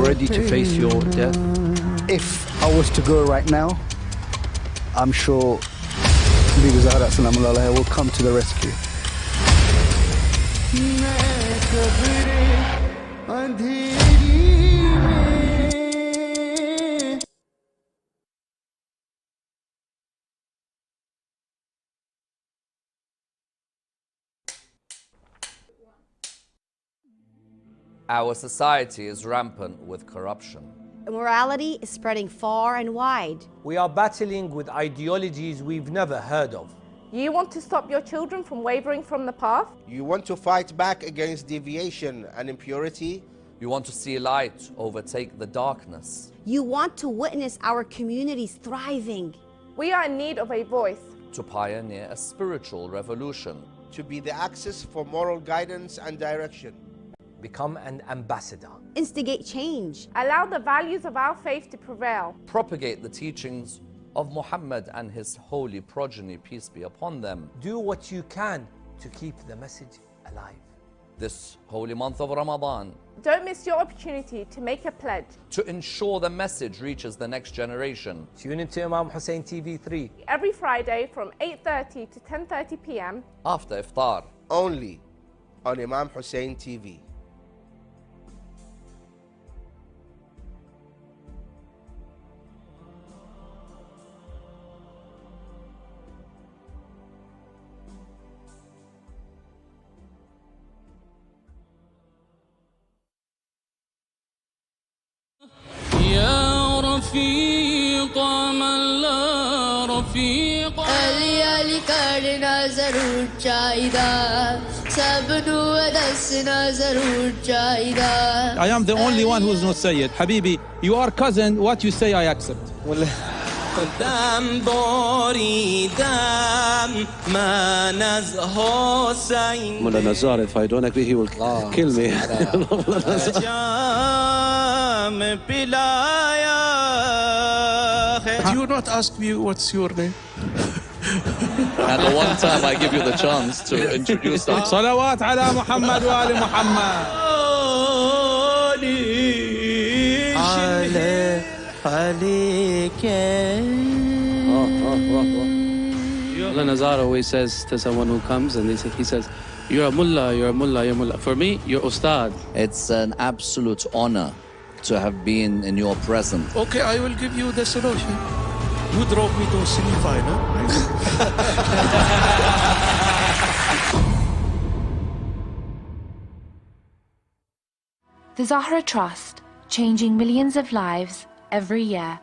ready to face your death? If I was to go right now, I'm sure Bibi Zahra Salaamullah Alaiha will come to the rescue. Our society is rampant with corruption. Immorality is spreading far and wide. We are battling with ideologies we've never heard of. You want to stop your children from wavering from the path? You want to fight back against deviation and impurity? You want to see light overtake the darkness. You want to witness our communities thriving. We are in need of a voice. To pioneer a spiritual revolution. To be the access for moral guidance and direction. Become an ambassador. Instigate change. Allow the values of our faith to prevail. Propagate the teachings of Muhammad and his holy progeny, peace be upon them. Do what you can to keep the message alive. This holy month of Ramadan, Don't miss your opportunity to make a pledge. to ensure the message reaches the next generation. Tune into Imam Hussein TV 3. Every Friday from 8:30 to 10:30 p.m. After iftar. Only on Imam Hussein TV. يا رفيق من لا رفيق Ali karna zarur chaida sabnu adasna zarur chaida. I am the only one who is not Sayyid. Habibi, you are cousin, what you say I accept. دم باریدم من از حسین Mullah Nazar, if I don't agree, he will kill me. جام پیلایا Do you not ask me what's your name? And the one time I give you the chance to introduce them. صلوات على محمد وآل محمد. Mullah Nazar always says to someone who comes, and he says, you're a mullah, you're a mullah, you're a mullah. For me, you're ustad. It's an absolute honor to have been in your presence. Okay, I will give you the solution. You drop me to semi-final. The Zahra Trust, changing millions of lives every year.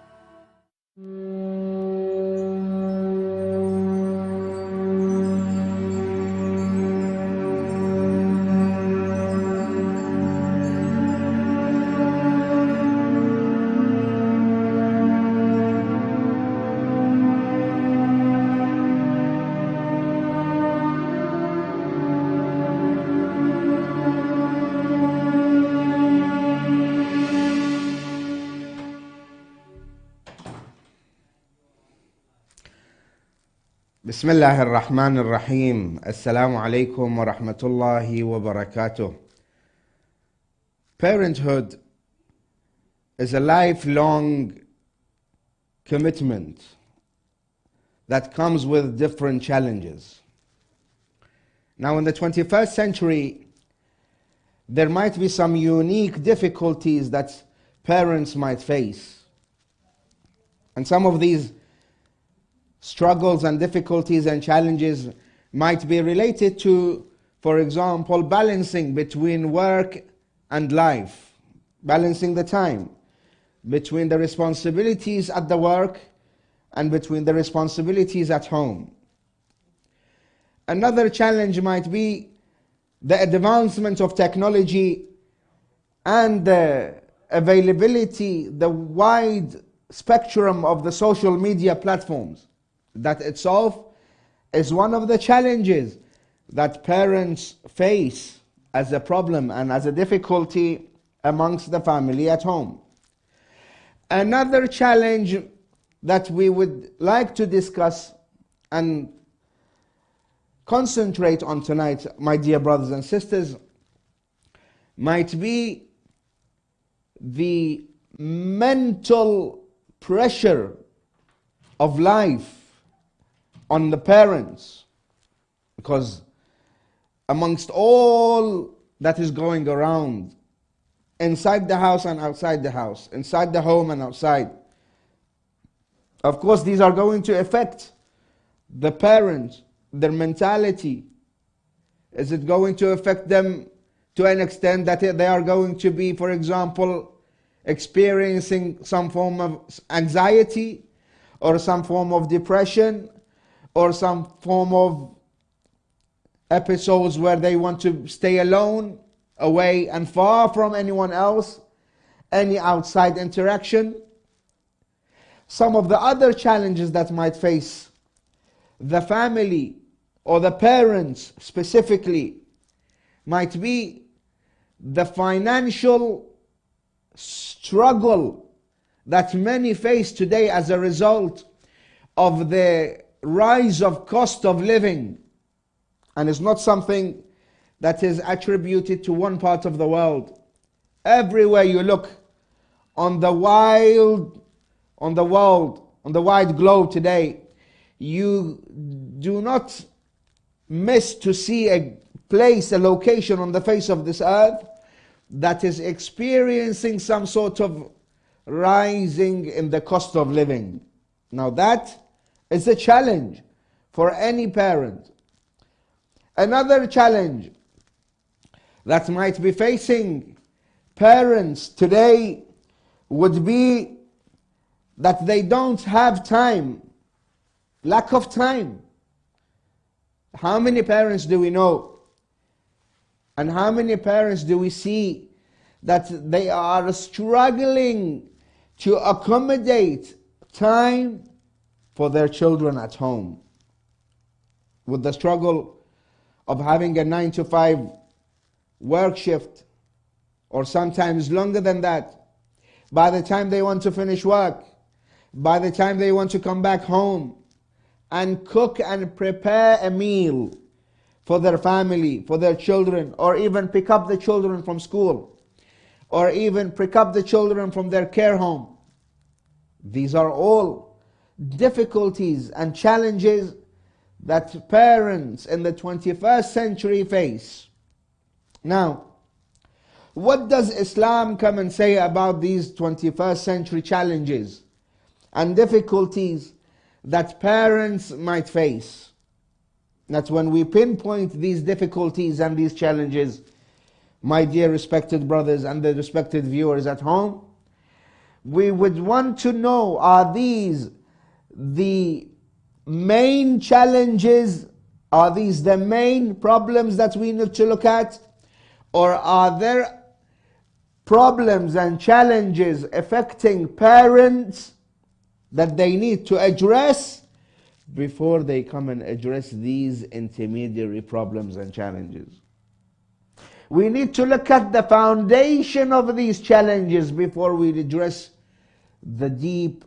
بسم الله الرحمن الرحيم. السلام عليكم ورحمة الله وبركاته. Parenthood is a lifelong commitment that comes with different challenges. Now in the 21st century, there might be some unique difficulties that parents might face. And some of these struggles and difficulties and challenges might be related to, for example, balancing between work and life, balancing the time between the responsibilities at the work and between the responsibilities at home. Another challenge might be the advancement of technology and the availability, the wide spectrum of the social media platforms. That itself is one of the challenges that parents face as a problem and as a difficulty amongst the family at home. Another challenge that we would like to discuss and concentrate on tonight, my dear brothers and sisters, might be the mental pressure of life on the parents, because amongst all that is going around inside the house and outside the house, inside the home and outside, of course these are going to affect the parents, their mentality. Is it going to affect them to an extent that they are going to be, for example, experiencing some form of anxiety or some form of depression or some form of episodes where they want to stay alone, away and far from anyone else, any outside interaction? Some of the other challenges that might face the family or the parents specifically might be the financial struggle that many face today as a result of the rise of cost of living. And it's not something that is attributed to one part of the world. Everywhere you look on the wide globe today, you do not miss to see a place, a location on the face of this earth that is experiencing some sort of rising in the cost of living. Now that is a challenge for any parent. Another challenge that might be facing parents today would be that they don't have time, lack of time. How many parents do we know? And how many parents do we see that they are struggling to accommodate time for their children at home? With the struggle of having a 9-to-5 work shift, or sometimes longer than that, by the time they want to finish work, by the time they want to come back home and cook and prepare a meal for their family, for their children, or even pick up the children from school, or even pick up the children from their care home. These are all difficulties and challenges that parents in the 21st century face. Now, what does Islam come and say about these 21st century challenges and difficulties that parents might face? That when we pinpoint these difficulties and these challenges, my dear respected brothers and the respected viewers at home, we would want to know, are these the main challenges? Are these the main problems that we need to look at? Or are there problems and challenges affecting parents that they need to address before they come and address these intermediary problems and challenges? We need to look at the foundation of these challenges before we address the deep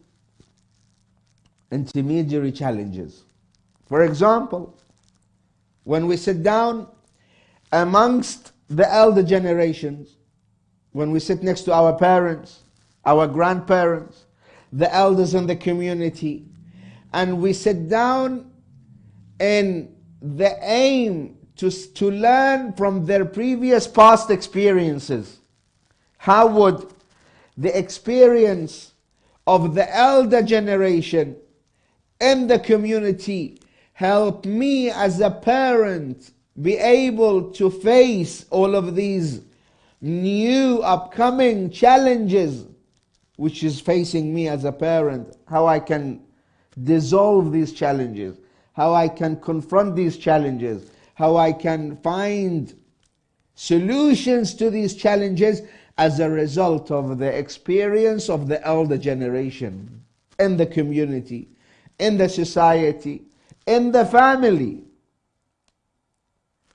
intermediary challenges. For example, when we sit down amongst the elder generations, when we sit next to our parents, our grandparents, the elders in the community, and we sit down in the aim to learn from their previous past experiences, how would the experience of the elder generation in the community help me as a parent be able to face all of these new upcoming challenges which is facing me as a parent? How I can dissolve these challenges, how I can confront these challenges, how I can find solutions to these challenges as a result of the experience of the elder generation in the community, in the society, in the family.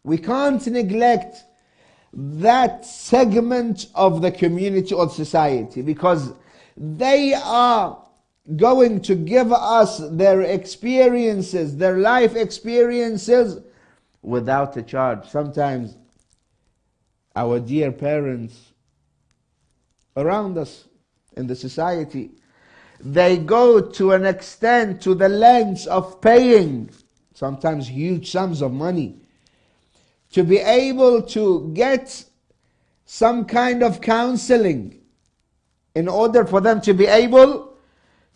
We can't neglect that segment of the community or society, because they are going to give us their experiences, their life experiences, without a charge. Sometimes our dear parents around us in the society, they go to an extent, to the lengths of paying sometimes huge sums of money to be able to get some kind of counseling in order for them to be able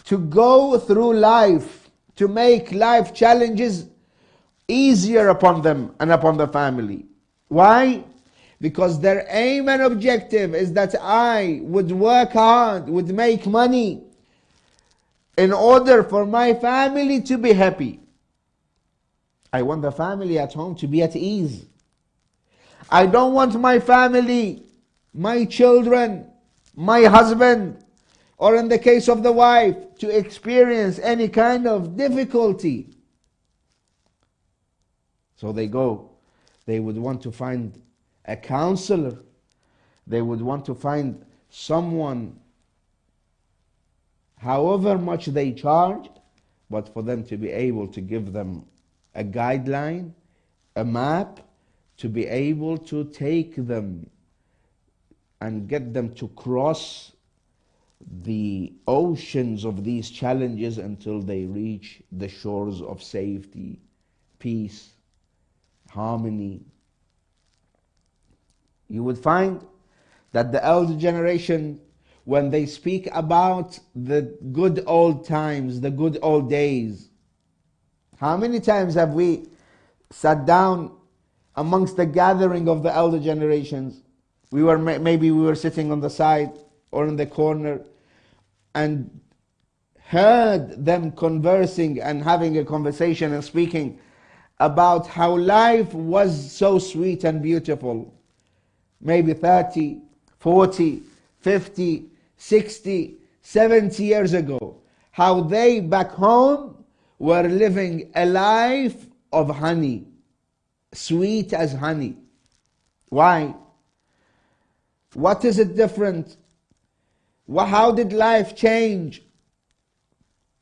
to go through life, to make life challenges easier upon them and upon the family. Why? Because their aim and objective is that I would work hard, would make money in order for my family to be happy. I want the family at home to be at ease. I don't want my family, my children, my husband, or in the case of the wife, to experience any kind of difficulty. So they go. They would want to find a counselor. They would want to find someone, however much they charge, but for them to be able to give them a guideline, a map, to be able to take them and get them to cross the oceans of these challenges until they reach the shores of safety, peace, harmony. You would find that the elder generation, when they speak about the good old times, the good old days, how many times have we sat down amongst the gathering of the elder generations? Maybe we were sitting on the side or in the corner and heard them conversing and having a conversation and speaking about how life was so sweet and beautiful. Maybe 30, 40, 50, 60, 70 years ago. How they back home were living a life of honey, sweet as honey. Why? What is it different? How did life change?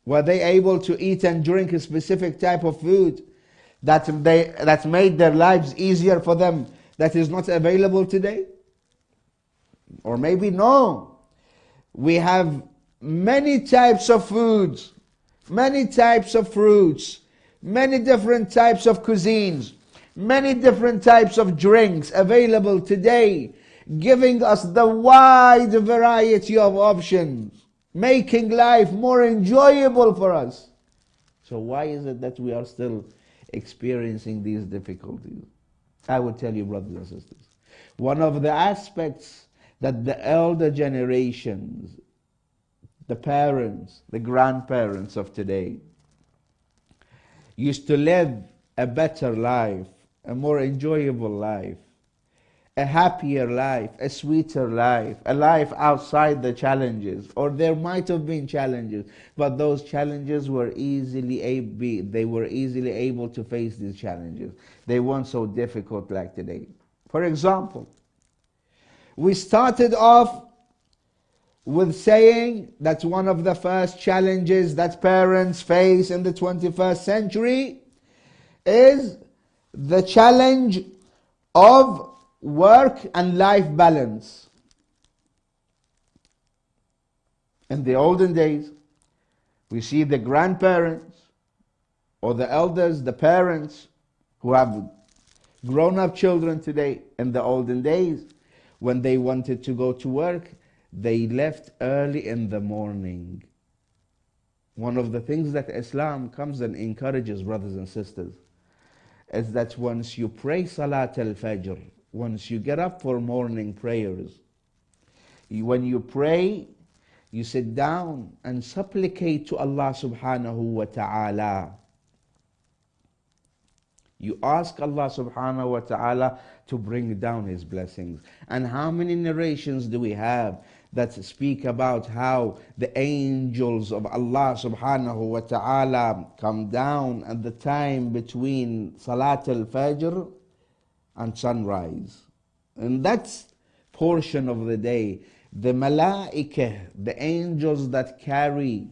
Were they able to eat and drink a specific type of food that made their lives easier for them that is not available today? Or maybe no. We have many types of foods, many types of fruits, many different types of cuisines, many different types of drinks available today, giving us the wide variety of options, making life more enjoyable for us. So why is it that we are still experiencing these difficulties? I would tell you, brothers and sisters, one of the aspects that the elder generations, the parents, the grandparents of today, used to live a better life, a more enjoyable life, a happier life, a sweeter life, a life outside the challenges. Or there might have been challenges, but those challenges were easily able to face these challenges. They weren't so difficult like today. For example, we started off with saying that one of the first challenges that parents face in the 21st century is the challenge of work and life balance. In the olden days, we see the grandparents or the elders, the parents who have grown-up children today. In the olden days, when they wanted to go to work, they left early in the morning. One of the things that Islam comes and encourages, brothers and sisters, is that once you pray Salat al-Fajr, once you get up for morning prayers, when you pray, you sit down and supplicate to Allah subhanahu wa ta'ala. You ask Allah subhanahu wa ta'ala to bring down His blessings. And how many narrations do we have that speak about how the angels of Allah subhanahu wa ta'ala come down at the time between Salat al-Fajr and sunrise? And that's portion of the day. The malaikah, the angels that carry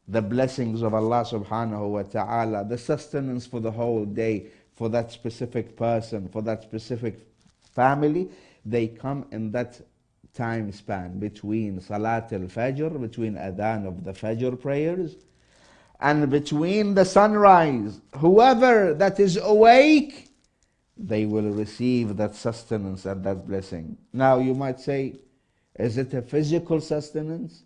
the blessings of Allah subhanahu wa ta'ala, the sustenance for the whole day, for that specific person, for that specific family, they come in that time span between Salat al-Fajr, between Adhan of the Fajr prayers, and between the sunrise. Whoever that is awake, they will receive that sustenance and that blessing. Now you might say, is it a physical sustenance?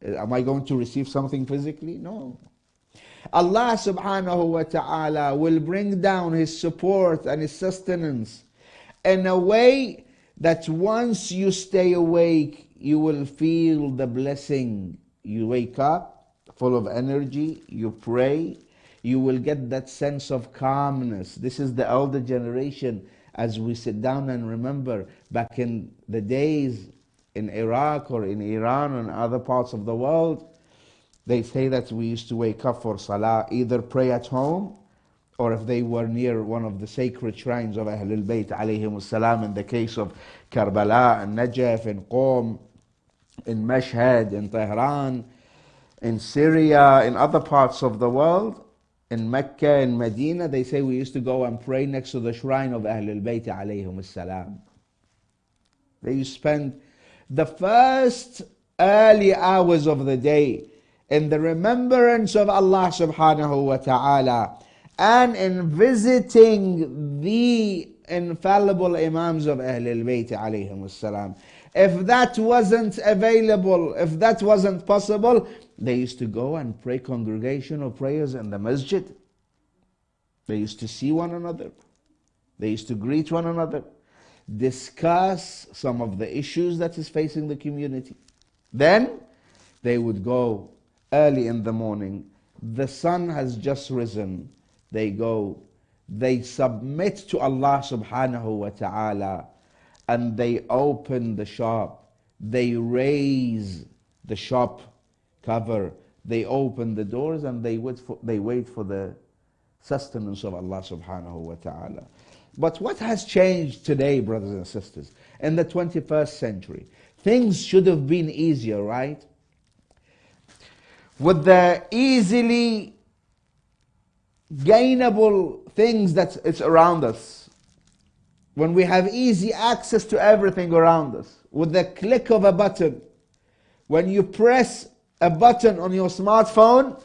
Am I going to receive something physically? No. Allah subhanahu wa ta'ala will bring down His support and His sustenance in a way that once you stay awake, you will feel the blessing. You wake up full of energy, you pray, you will get that sense of calmness. This is the older generation. As we sit down and remember back in the days in Iraq or in Iran and other parts of the world, they say that we used to wake up for salah, either pray at home, or if they were near one of the sacred shrines of Ahlul Bayt alayhim salam, in the case of Karbala and Najaf and Qom, in Mashhad, in Tehran, in Syria, in other parts of the world, in Mecca, in Medina, they say we used to go and pray next to the shrine of Ahlul Bayt alayhim salam. They used to spend the first early hours of the day in the remembrance of Allah subhanahu wa ta'ala, and in visiting the infallible Imams of Ahlul Bayt alayhim salam. If that wasn't available, if that wasn't possible, they used to go and pray congregational prayers in the masjid. They used to see one another. They used to greet one another, discuss some of the issues that is facing the community. Then they would go early in the morning. The sun has just risen. They go, they submit to Allah subhanahu wa ta'ala, and they open the shop. They raise the shop cover. They open the doors and they wait for the sustenance of Allah subhanahu wa ta'ala. But what has changed today, brothers and sisters, in the 21st century? Things should have been easier, right? With the easily gainable things that it's around us, when we have easy access to everything around us, with the click of a button, when you press a button on your smartphone,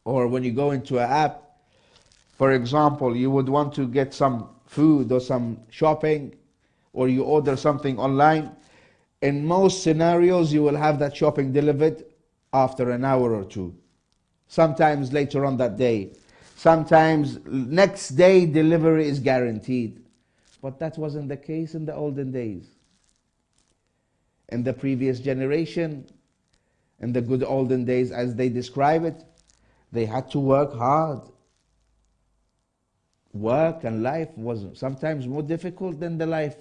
or when you go into an app, for example, you would want to get some food or some shopping, or you order something online, in most scenarios you will have that shopping delivered after an hour or two. Sometimes later on that day. Sometimes next day delivery is guaranteed. But that wasn't the case in the olden days. In the previous generation, in the good olden days as they describe it, they had to work hard. Work and life was sometimes more difficult than the life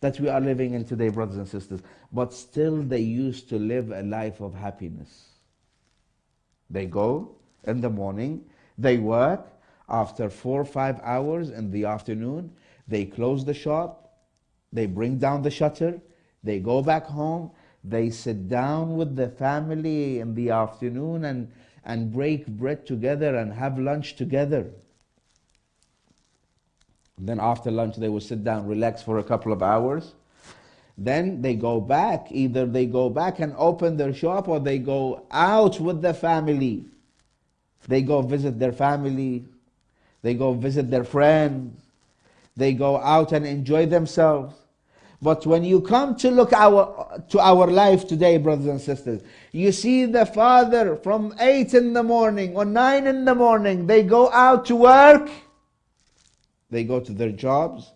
that we are living in today, brothers and sisters. But still they used to live a life of happiness. They go in the morning, they work, after 4 or 5 hours in the afternoon, they close the shop, they bring down the shutter, they go back home, they sit down with the family in the afternoon and break bread together and have lunch together. Then after lunch they will sit down, relax for a couple of hours. Then they go back. Either they go back and open their shop, or they go out with the family. They go visit their family. They go visit their friends. They go out and enjoy themselves. But when you come to look to our life today, brothers and sisters, you see the father from 8 in the morning or 9 in the morning, they go out to work. They go to their jobs.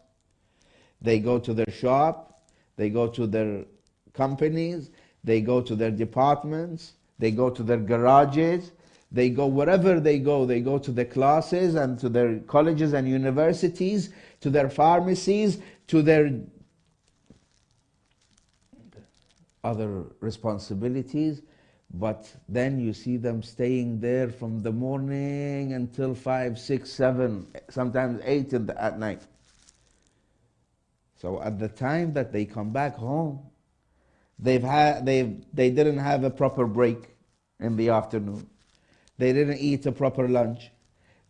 They go to their shop. They go to their companies, they go to their departments, they go to their garages, they go wherever they go to their classes and to their colleges and universities, to their pharmacies, to their other responsibilities. But then you see them staying there from the morning until 5, 6, 7, sometimes 8 at night. So at the time that they come back home, they didn't have a proper break in the afternoon. They didn't eat a proper lunch.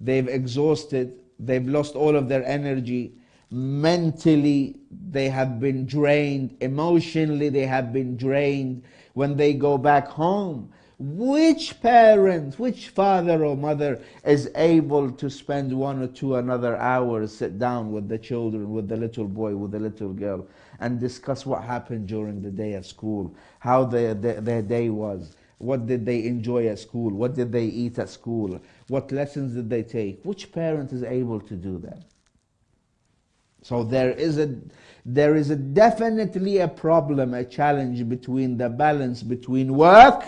They've exhausted. They've lost all of their energy. mentally they have been drained, emotionally they have been drained. When they go back home, which parent, which father or mother is able to spend 1 or 2 another hours, sit down with the children, with the little boy, with the little girl, and discuss what happened during the day at school, how their day was, what did they enjoy at school, what did they eat at school, what lessons did they take? Which parent is able to do that? So there is definitely a problem, a challenge between the balance between work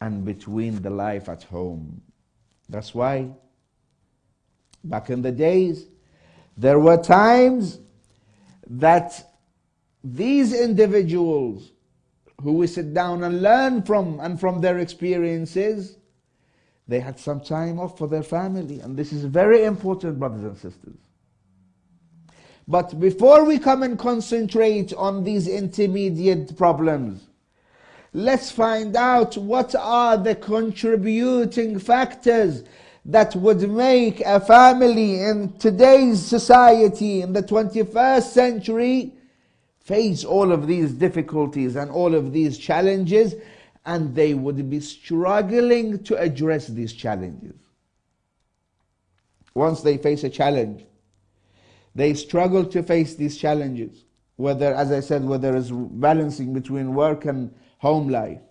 and between the life at home. That's why back in the days there were times that these individuals who we sit down and learn from, and from their experiences, they had some time off for their family. And this is very important, brothers and sisters. But before we come and concentrate on these intermediate problems, let's find out what are the contributing factors that would make a family in today's society, in the 21st century, face all of these difficulties and all of these challenges, and they would be struggling to address these challenges. Once they face a challenge, they struggle to face these challenges, whether, as I said, whether it's balancing between work and home life,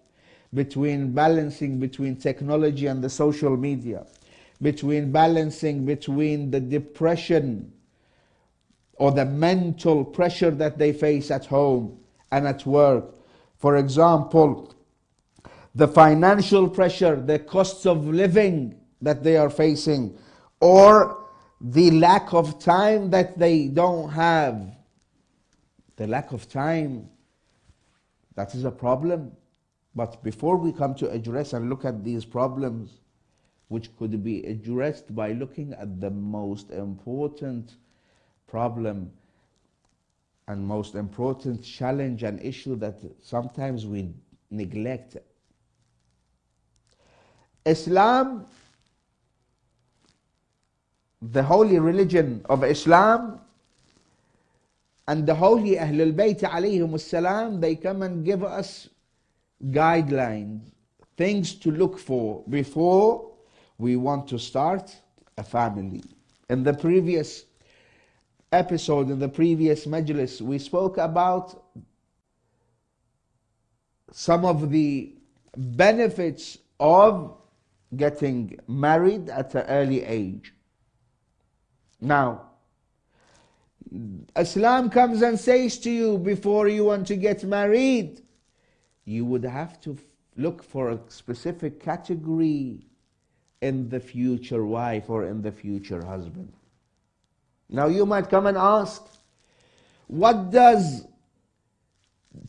balancing between technology and the social media, balancing between the depression or the mental pressure that they face at home and at work. For example, the financial pressure, the costs of living that they are facing, or the lack of time that they don't have. The lack of time, that is a problem. But before we come to address and look at these problems, which could be addressed by looking at the most important problem and most important challenge and issue that sometimes we neglect. Islam, the holy religion of Islam, and the holy Ahlul Bayt alayhim salam, they come and give us guidelines, things to look for before we want to start a family. In the previous episode, in the previous majlis, we spoke about some of the benefits of getting married at an early age. Now, Islam comes and says to you, before you want to get married, you would have to look for a specific category in the future wife or in the future husband. Now you might come and ask, what does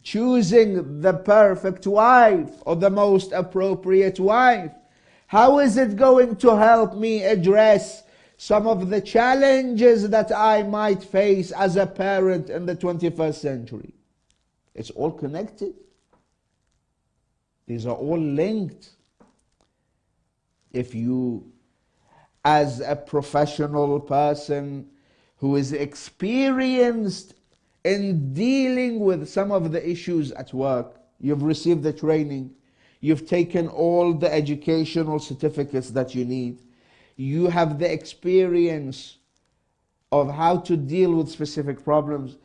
choosing the perfect wife or the most appropriate wife, how is it going to help me address some of the challenges that I might face as a parent in the 21st century? It's all connected. These are all linked. If you, as a professional person who is experienced in dealing with some of the issues at work, you've received the training, you've taken all the educational certificates that you need, you have the experience of how to deal with specific problems,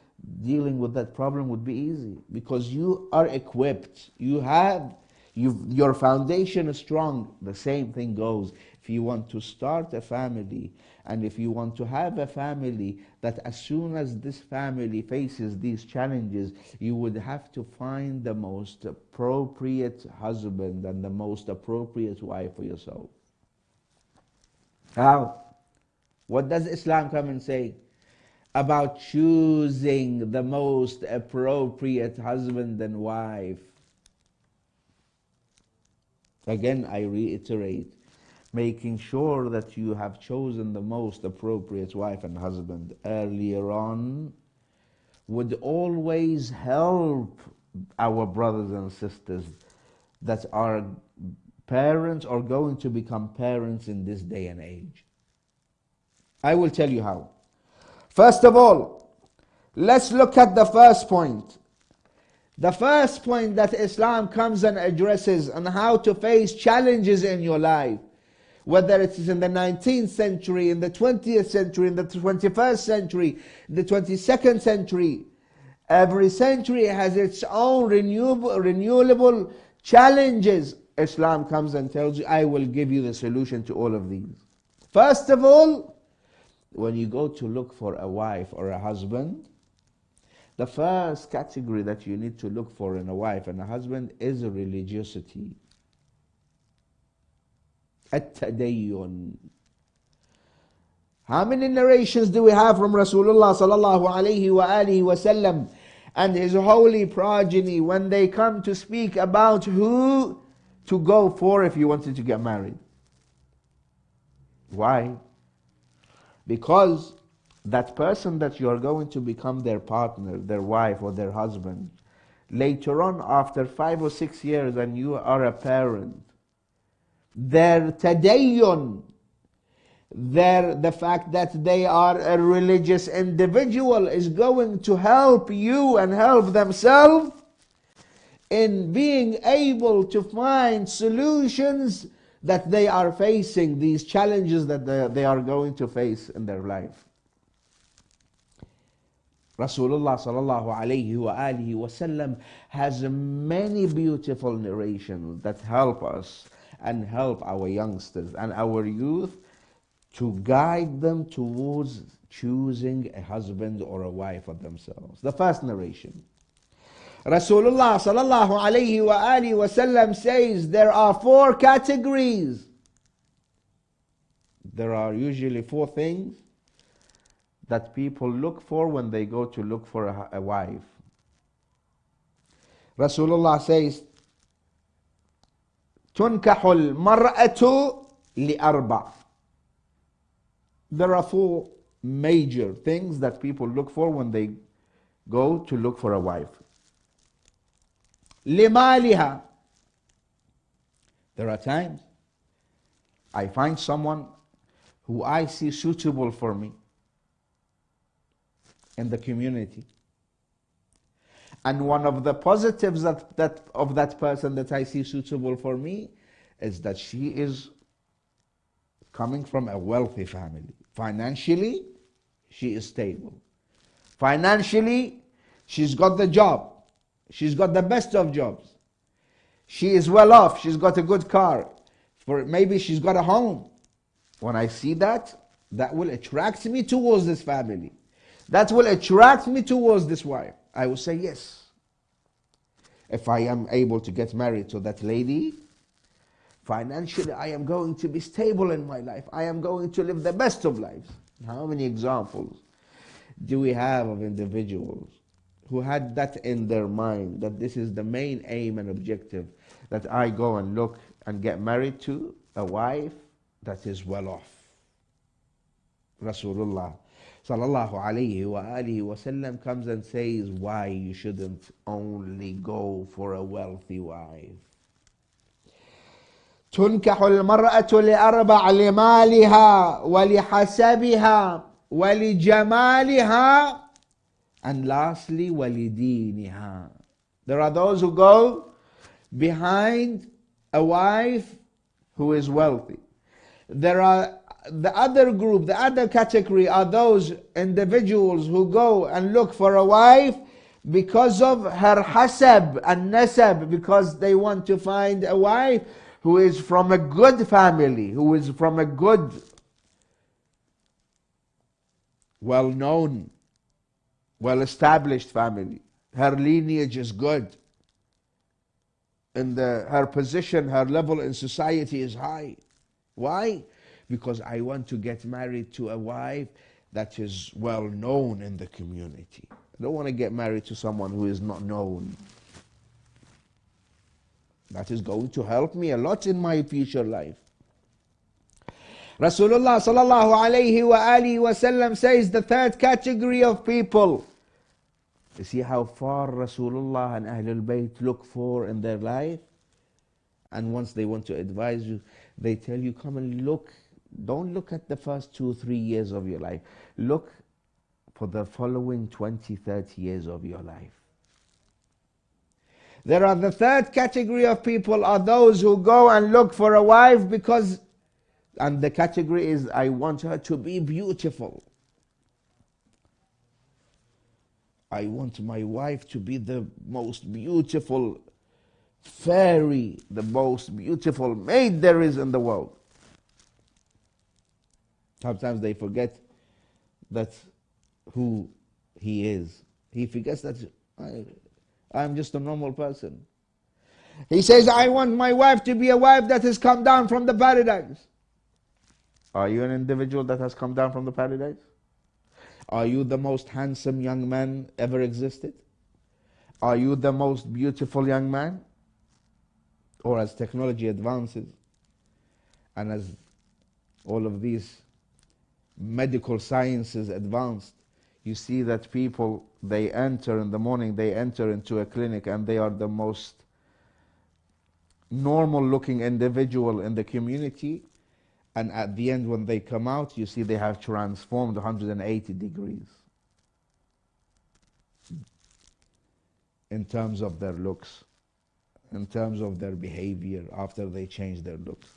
dealing with that problem would be easy because you are equipped. Your foundation is strong. The same thing goes if you want to start a family, and if you want to have a family that as soon as this family faces these challenges, you would have to find the most appropriate husband and the most appropriate wife for yourself. How? What does Islam come and say about choosing the most appropriate husband and wife? Again, I reiterate, making sure that you have chosen the most appropriate wife and husband earlier on would always help our brothers and sisters that are parents or going to become parents in this day and age. I will tell you how. First of all, let's look at the first point. The first point that Islam comes and addresses on how to face challenges in your life, whether it is in the 19th century, in the 20th century, in the 21st century, the 22nd century. Every century has its own renewable challenges. Islam comes and tells you, I will give you the solution to all of these. First of all, when you go to look for a wife or a husband, the first category that you need to look for in a wife and a husband is religiosity. At-tadayyun. How many narrations do we have from Rasulullah sallallahu alayhi wa alihi wa sallam and his holy progeny when they come to speak about who to go for if you wanted to get married? Why? Because that person that you are going to become their partner, their wife or their husband, later on after 5 or 6 years and you are a parent, their tadayyun, the fact that they are a religious individual is going to help you and help themselves in being able to find solutions that they are facing, these challenges that they are going to face in their life. Rasulullah sallallahu alayhi wa alihi wa sallam has many beautiful narrations that help us and help our youngsters and our youth to guide them towards choosing a husband or a wife for themselves. The first narration, Rasulullah sallallahu alayhi wa alihi wa sallam says there are 4 categories. There are usually 4 things that people look for when they go to look for a wife. Rasulullah says, تُنْكَحُ الْمَرْأَةُ لِأَرْبَعٍ. There are 4 major things that people look for when they go to look for a wife. لِمَالِهَا. There are times I find someone who I see suitable for me in the community. And one of the positives of that person that I see suitable for me is that she is coming from a wealthy family. Financially, she is stable. Financially, she's got the job. She's got the best of jobs. She is well off. She's got a good car. Maybe she's got a home. When I see that, that will attract me towards this family. That will attract me towards this wife. I will say yes. If I am able to get married to that lady, financially I am going to be stable in my life. I am going to live the best of lives. How many examples do we have of individuals who had that in their mind, that this is the main aim and objective, that I go and look and get married to a wife that is well off? Rasulullah sallallahu alayhi wa alihi wa sallam comes and says why you shouldn't only go for a wealthy wife. تنكح المرأة لأربع: لمالها ولحسبها ولجمالها, and lastly ولدينها. There are those who go behind a wife who is wealthy. There are the other group, the other category are those individuals who go and look for a wife because of her hasab and nasab, because they want to find a wife who is from a good family, who is from a good, well-known, well-established family. Her lineage is good, and her position, her level in society is high. Why? Because I want to get married to a wife that is well known in the community. I don't want to get married to someone who is not known. That is going to help me a lot in my future life. Rasulullah sallallahu alayhi wa alihi wa sallam says the third category of people. You see how far Rasulullah and Ahlul Bayt look for in their life? And once they want to advise you, they tell you, come and look. Don't look at the first 2 or 3 years of your life. Look for the following 20, 30 years of your life. There are the third category of people are those who go and look for a wife because, and the category is, I want her to be beautiful. I want my wife to be the most beautiful fairy, the most beautiful maid there is in the world. Sometimes they forget that who he is. He forgets that I'm just a normal person. He says, I want my wife to be a wife that has come down from the paradise. Are you an individual that has come down from the paradise? Are you the most handsome young man ever existed? Are you the most beautiful young man? Or as technology advances, and as all of these medical sciences advanced, you see that people, they enter in the morning, they enter into a clinic and they are the most normal looking individual in the community, and at the end when they come out, you see they have transformed 180 degrees in terms of their looks, in terms of their behavior after they change their looks.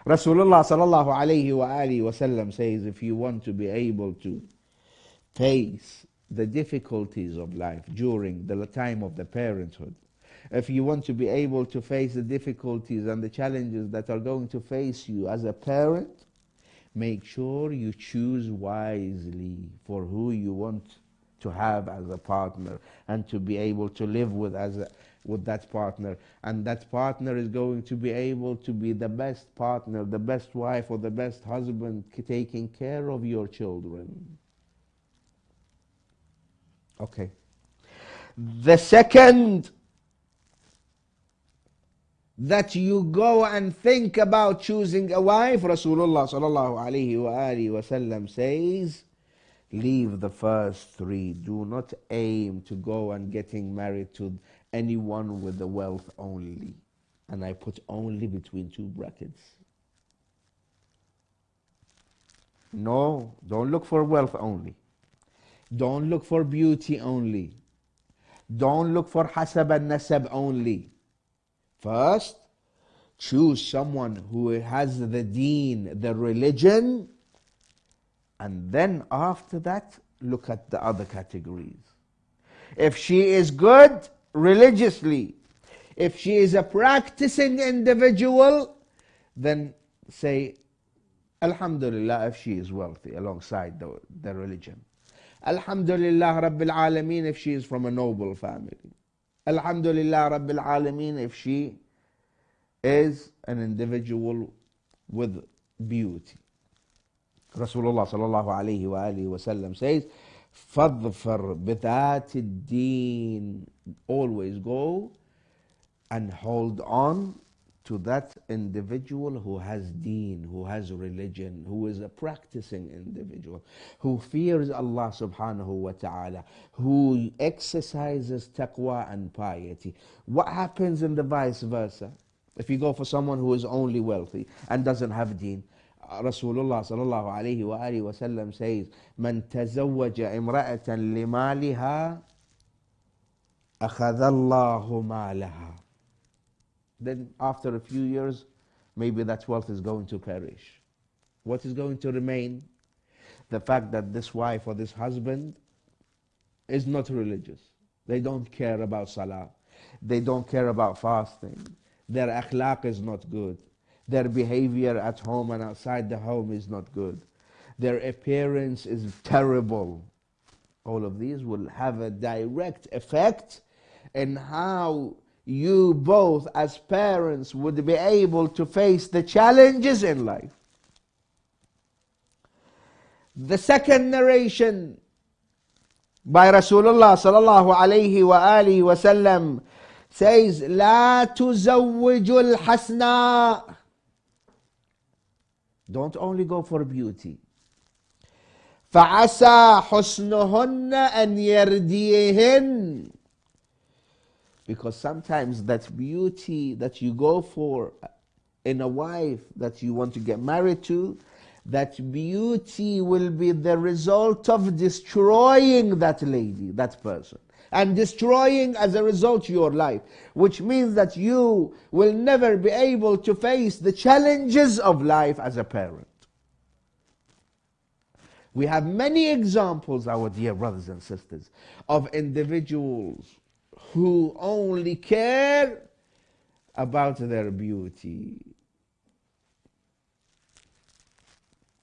Rasulullah sallallahu alayhi wa alihi wa sallam says, if you want to be able to face the difficulties of life during the time of the parenthood, if you want to be able to face the difficulties and the challenges that are going to face you as a parent, make sure you choose wisely for who you want to have as a partner and to be able to live with with that partner. And that partner is going to be able to be the best partner, the best wife or the best husband, taking care of your children. Okay. The second, that you go and think about choosing a wife, Rasulullah sallallahu alayhi wa alihi wa sallam says, leave the first three. Do not aim to go and getting married to anyone with the wealth only. And I put only between two brackets. No, don't look for wealth only. Don't look for beauty only. Don't look for hasab and nasab only. First, choose someone who has the deen, the religion, and then after that, look at the other categories. If she is good religiously, if she is a practicing individual, then say, Alhamdulillah, if she is wealthy alongside the religion. Alhamdulillah Rabbil Alameen if she is from a noble family. Alhamdulillah Rabbil Alameen if she is an individual with beauty. Rasulullah sallallahu alayhi wa alihi wa sallam says, فَضْفَرْ بِذَاتِ الدِّينِ. Always go and hold on to that individual who has deen, who has religion, who is a practicing individual, who fears Allah subhanahu wa ta'ala, who exercises taqwa and piety. What happens in the vice versa? If you go for someone who is only wealthy and doesn't have deen, Rasulullah sallallahu alayhi wa alihi wa sallam says, من تزوج امرأة لمالها أخذ الله مالها. Then after a few years, maybe that wealth is going to perish. What is going to remain? The fact that this wife or this husband is not religious. They don't care about salah. They don't care about fasting. Their akhlaq is not good. Their behavior at home and outside the home is not good. Their appearance is terrible. All of these will have a direct effect in how you both as parents would be able to face the challenges in life. The second narration by Rasulullah sallallahu alayhi wa alihi wa sallam says, لا تزوج الحسناء. Don't only go for beauty. فعسى حسنهن أن يرديهن. Because sometimes that beauty that you go for in a wife that you want to get married to that beauty will be the result of destroying that lady, that person, and destroying as a result your life, which means that you will never be able to face the challenges of life as a parent. We have many examples, our dear brothers and sisters, of individuals who only care about their beauty.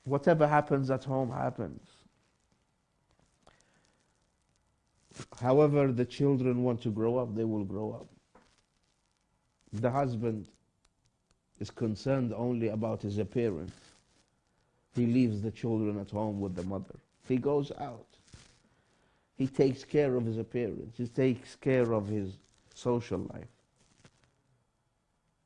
Whatever happens at home happens. However the children want to grow up, they will grow up. The husband is concerned only about his appearance. He leaves the children at home with the mother. He goes out. He takes care of his appearance. He takes care of his social life.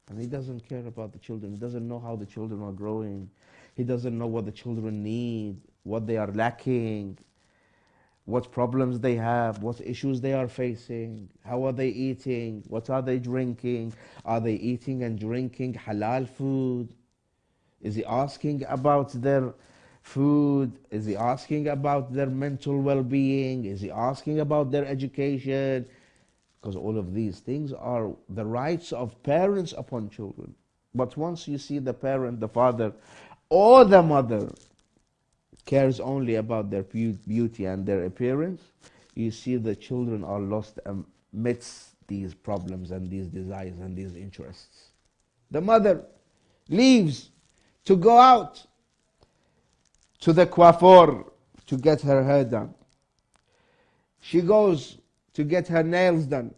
And he doesn't care about the children. He doesn't know how the children are growing. He doesn't know what the children need, what they are lacking, what problems they have, what issues they are facing, how are they eating, what are they drinking, are they eating and drinking halal food? Is he asking about their food? Is he asking about their mental well-being? Is he asking about their education? Because all of these things are the rights of parents upon children. But once you see the parent, the father, or the mother cares only about their beauty and their appearance, you see the children are lost amidst these problems and these desires and these interests. The mother leaves to go out to the coiffeur to get her hair done. She goes to get her nails done.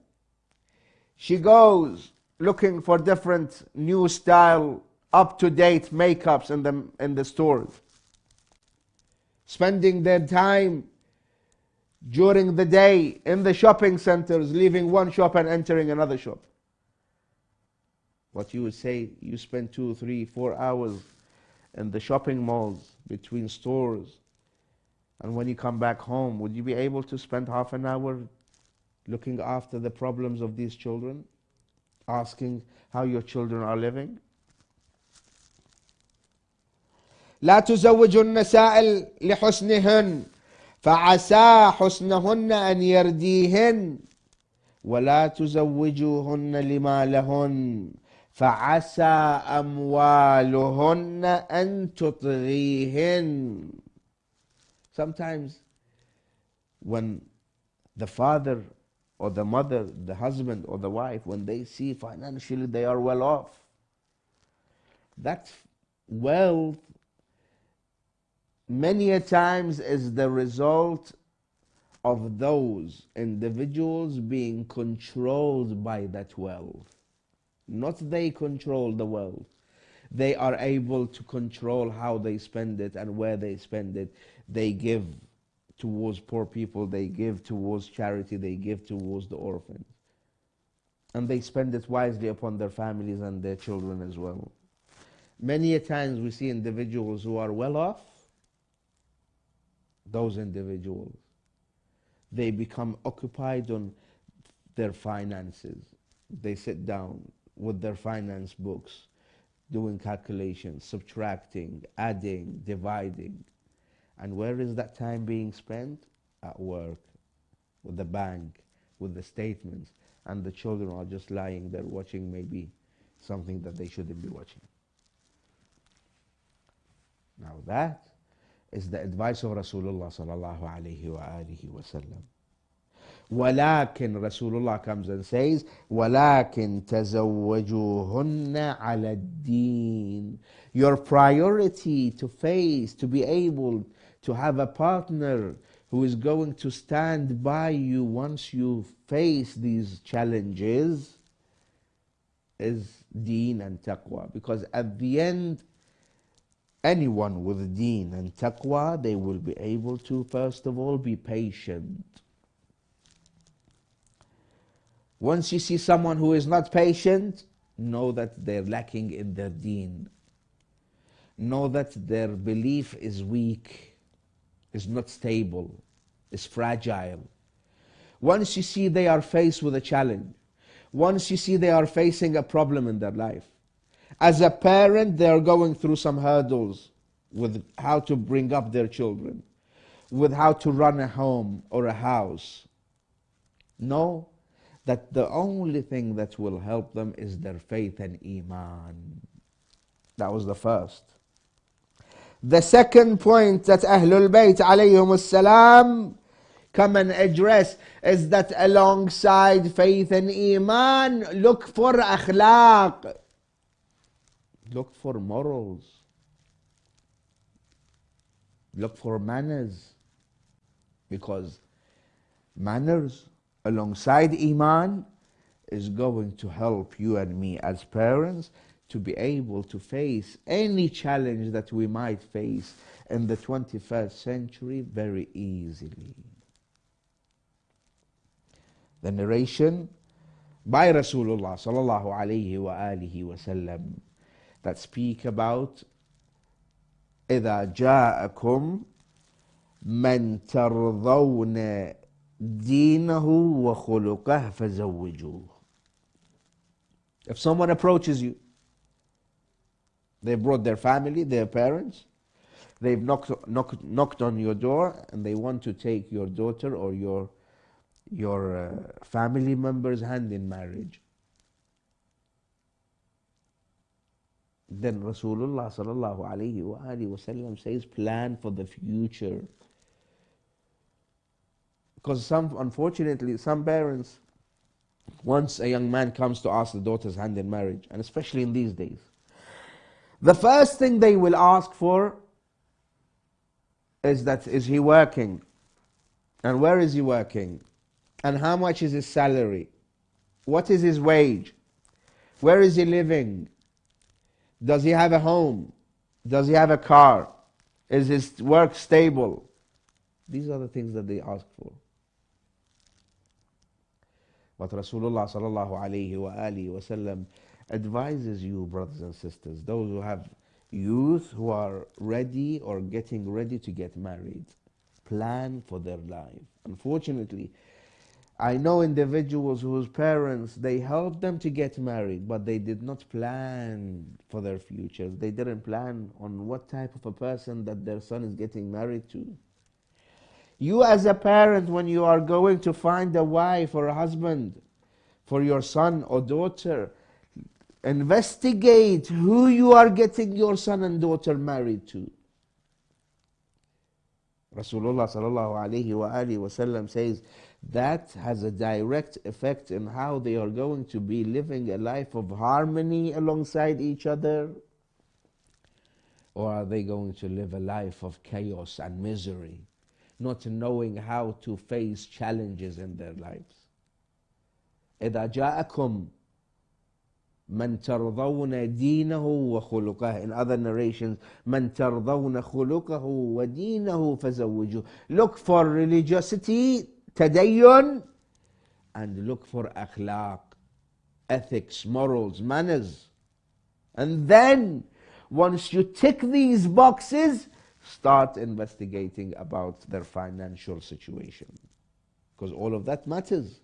She goes looking for different new style, up-to-date makeups in the stores. Spending their time during the day in the shopping centers, leaving one shop and entering another shop. What you would say, you spend 2, 3, 4 hours in the shopping malls, between stores, and when you come back home, would you be able to spend half an hour looking after the problems of these children, asking how your children are living? لا تزوج النساء لحسنهن فعسى حسنهن أن يرديهن ولا تزوجوهن لمالهن فعسى أموالهن أن تطغيهن. Sometimes when the father or the mother, the husband or the wife, when they see financially they are well off, that wealth many a times is the result of those individuals being controlled by that wealth. Not they control the wealth. They are able to control how they spend it and where they spend it. They give towards poor people, they give towards charity, they give towards the orphans. And they spend it wisely upon their families and their children as well. Many a times we see individuals who are well off. Those individuals, they become occupied on their finances. They sit down with their finance books, doing calculations, subtracting, adding, dividing. And where is that time being spent? At work, with the bank, with the statements. And the children are just lying there watching maybe something that they shouldn't be watching. Now that is the advice of Rasulullah sallallahu alayhi wa alihi wa sallam. ولكن Rasulullah comes and says, ولكن تزوجوهن على الدين. Your priority to face, to be able to have a partner who is going to stand by you once you face these challenges is deen and taqwa. Because at the end, anyone with deen and taqwa, they will be able to, first of all, be patient. Once you see someone who is not patient, know that they're lacking in their deen. Know that their belief is weak, is not stable, is fragile. Once you see they are faced with a challenge, once you see they are facing a problem in their life, as a parent, they are going through some hurdles. with how to bring up their children, with how to run a home or a house. Know that the only thing that will help them is their faith and iman. That was the first. The second point that Ahlul Bayt alayhum salam come and address is that alongside faith and iman, look for akhlaq. Look for morals. Look for manners. Because manners alongside iman is going to help you and me as parents to be able to face any challenge that we might face in the 21st century very easily. The narration by Rasulullah sallallahu alayhi wa alihi wa sallam that speak about إذا جاءكم من ترضون دينه وخلقه فزوجوه. If someone approaches you, they brought their family, their parents, they've knocked on your door and they want to take your daughter or your family member's hand in marriage. Then Rasulullah sallallahu alayhi wa alihi wa sallam says, plan for the future. Because unfortunately, some parents, once a young man comes to ask the daughter's hand in marriage, and especially in these days, the first thing they will ask for is that, is he working? And where is he working? And how much is his salary? What is his wage? Where is he living? Does he have a home? Does he have a car? Is his work stable? These are the things that they ask for. But Rasulullah sallallahu alayhi wa alihi wa sallam advises you, brothers and sisters, those who have youth who are ready or getting ready to get married, plan for their life. Unfortunately, I know individuals whose parents, they helped them to get married, but they did not plan for their future. They didn't plan on what type of a person that their son is getting married to. You as a parent, when you are going to find a wife or a husband for your son or daughter, investigate who you are getting your son and daughter married to. Rasulullah sallallahu alayhi wa alihi wa sallam says that has a direct effect in how they are going to be living a life of harmony alongside each other, or are they going to live a life of chaos and misery, not knowing how to face challenges in their lives. إذا جاءكم من ترضون دينه وخلقه. In other narrations, من ترضون خلقه ودينه فزوجوه. Look for religiosity, تدين, and look for akhlaq, ethics, morals, manners. And then, once you tick these boxes, start investigating about their financial situation. Because all of that matters.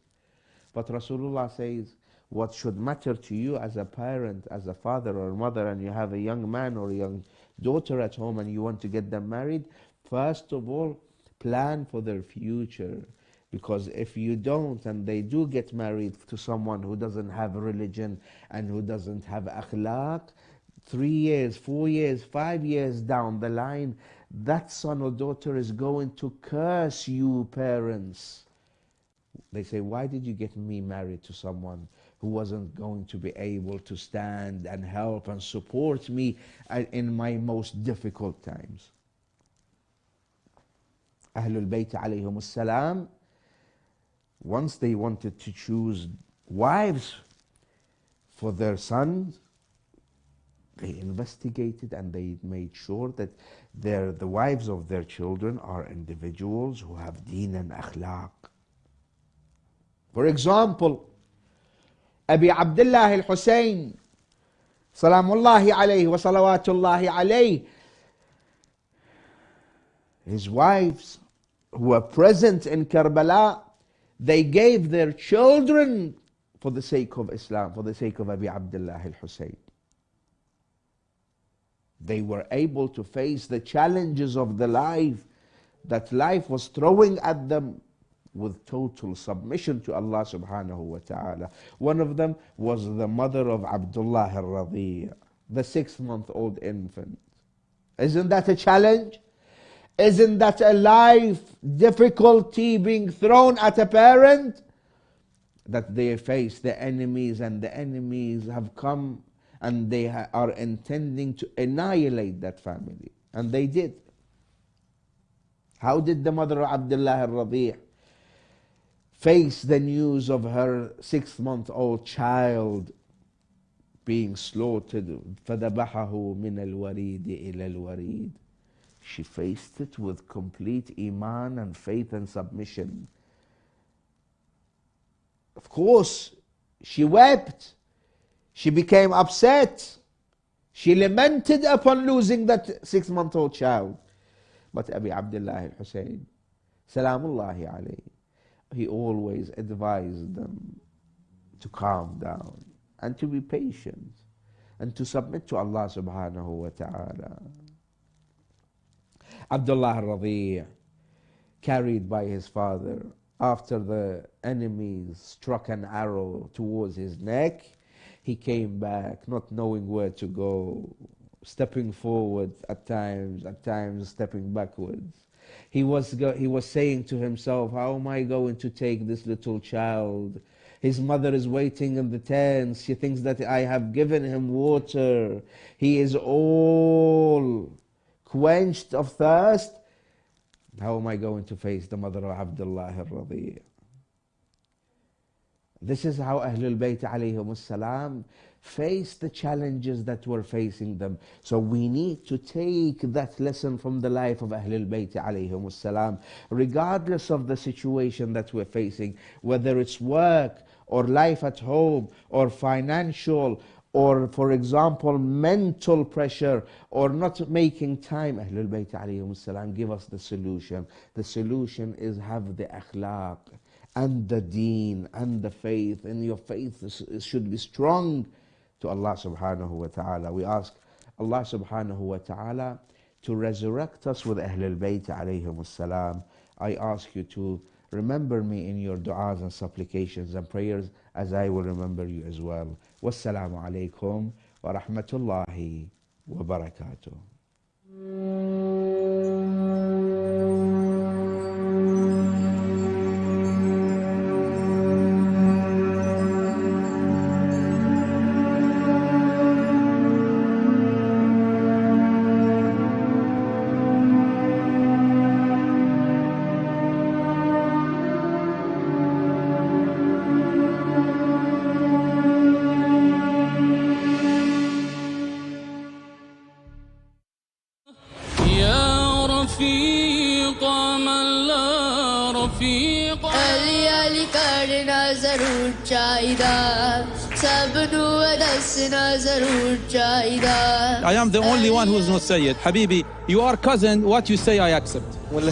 But Rasulullah says, what should matter to you as a parent, as a father or mother, and you have a young man or a young daughter at home and you want to get them married, first of all, plan for their future. Because if you don't, and they do get married to someone who doesn't have religion and who doesn't have akhlaq, 3 years, 4 years, 5 years down the line, that son or daughter is going to curse you parents. They say, why did you get me married to someone who wasn't going to be able to stand and help and support me in my most difficult times? Ahlul Bayt alayhum salam, once they wanted to choose wives for their sons, they investigated and they made sure that the wives of their children are individuals who have deen and akhlaq. For example, Abi Abdullah al-Hussein, salamullahi alayhi wa salawatullahi alayhi, his wives who were present in Karbala, they gave their children for the sake of Islam, for the sake of Abi Abdullah al-Hussein. They were able to face the challenges of the life that life was throwing at them with total submission to Allah subhanahu wa ta'ala. One of them was the mother of Abdullah al-Radi', the 6-month-old infant. Isn't that a challenge? Isn't that a life difficulty being thrown at a parent? That they face the enemies, and the enemies have come and they are intending to annihilate that family. And they did. How did the mother of Abdullah al-Radi' face the news of her 6-month-old child being slaughtered? فَذَبَحَهُ مِنَ الْوَرِيدِ إِلَى الْوَرِيدِ. She faced it with complete iman and faith and submission. Of course, she wept. She became upset. She lamented upon losing that 6-month-old child. But Abi Abdullah al-Hussein, Salamullahi alayhi, he always advised them to calm down and to be patient and to submit to Allah subhanahu wa ta'ala. Abdullah al-Radi', carried by his father, after the enemies struck an arrow towards his neck, he came back not knowing where to go, stepping forward at times stepping backwards. He was saying to himself, how am I going to take this little child? His mother is waiting in the tents. She thinks that I have given him water. He is all quenched of thirst. How am I going to face the mother of Abdullah al-Radi'? This is how Ahlul Bayt alayhim as-salam faced the challenges that were facing them. So we need to take that lesson from the life of Ahlul Bayt alayhim as-salam, regardless of the situation that we're facing, whether it's work or life at home or financial or, for example, mental pressure or not making time. Ahlul Bayt alayhim as-salam give us the solution. The solution is have the akhlaq and the deen and the faith, and your faith should be strong to Allah subhanahu wa ta'ala. We ask Allah subhanahu wa ta'ala to resurrect us with Ahlul Bayt alayhim as-salam. I ask you to remember me in your du'as and supplications and prayers, as I will remember you as well. Wassalamu alaikum wa rahmatullahi wa barakatuh. I am the only one who is not Sayyid. Habibi, you are cousin, what you say I accept. Mullah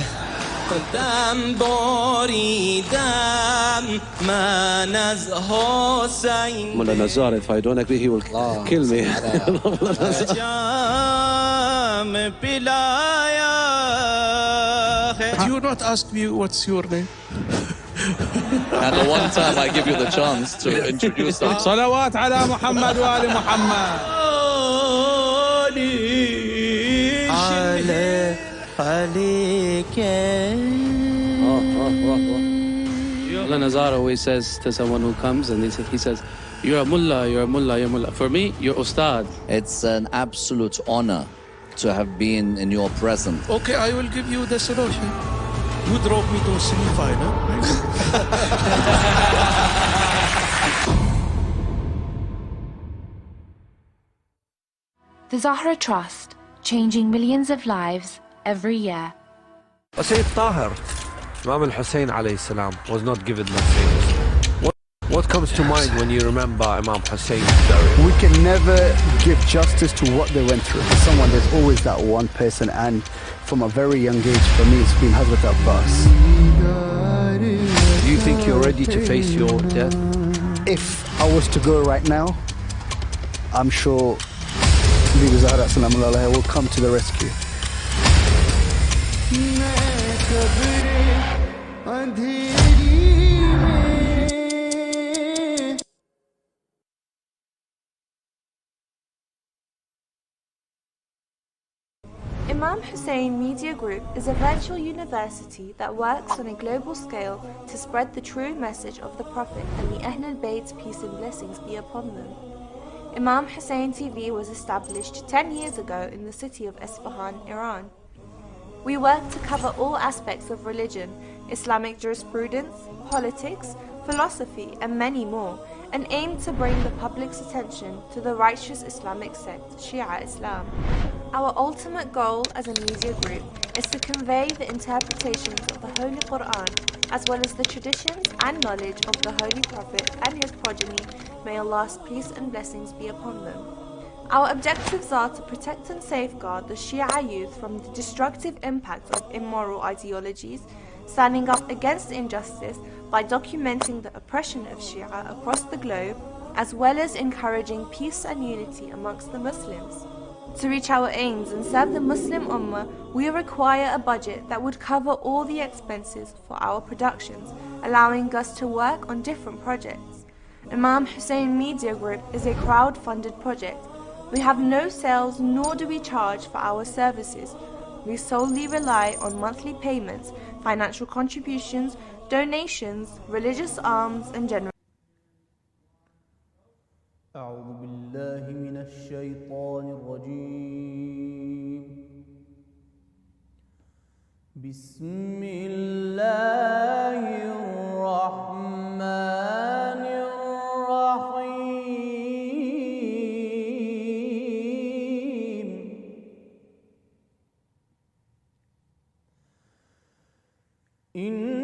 Nazar, if I don't agree, he will kill me. You not ask me what's your name? And the one time I give you the chance to introduce them. Salawat ala Muhammad wa ali Muhammad. Allah Nazar always says to someone who comes and he says, you're a mullah, you're a mullah, you're a mullah. For me, you're ustad. It's an absolute honor to have been in your presence. Okay, I will give you the solution. You drop me to semi-final. The Zahra Trust, changing millions of lives every year. Sayyid Tahir, Imam Hussein alayhi salam was not given that fame. What comes to mind when you remember Imam Hussein's burial? We can never give justice to what they went through. For someone, there's always that one person, and from a very young age, for me, it's been Hazrat Abbas. Do you think you're ready to face your death? If I was to go right now, I'm sure Bibi Zahra Salamullah alaiha will come to the rescue. Imam Hussein Media Group is a virtual university that works on a global scale to spread the true message of the Prophet and the Ahlul Bayt's peace and blessings be upon them. Imam Hussein TV was established 10 years ago in the city of Isfahan, Iran. We work to cover all aspects of religion, Islamic jurisprudence, politics, philosophy, and many more, and aim to bring the public's attention to the righteous Islamic sect, Shia Islam. Our ultimate goal as a media group is to convey the interpretations of the Holy Quran, as well as the traditions and knowledge of the Holy Prophet and his progeny. May Allah's peace and blessings be upon them. Our objectives are to protect and safeguard the Shia youth from the destructive impact of immoral ideologies, standing up against injustice by documenting the oppression of Shia across the globe, as well as encouraging peace and unity amongst the Muslims. To reach our aims and serve the Muslim Ummah, we require a budget that would cover all the expenses for our productions, allowing us to work on different projects. Imam Hussein Media Group is a crowd-funded project. We have no sales nor do we charge for our services. We solely rely on monthly payments, financial contributions, donations, religious alms, and general. أعوذ بالله من الشيطان الرجيم. بسم الله الرحمن الرحيم. إن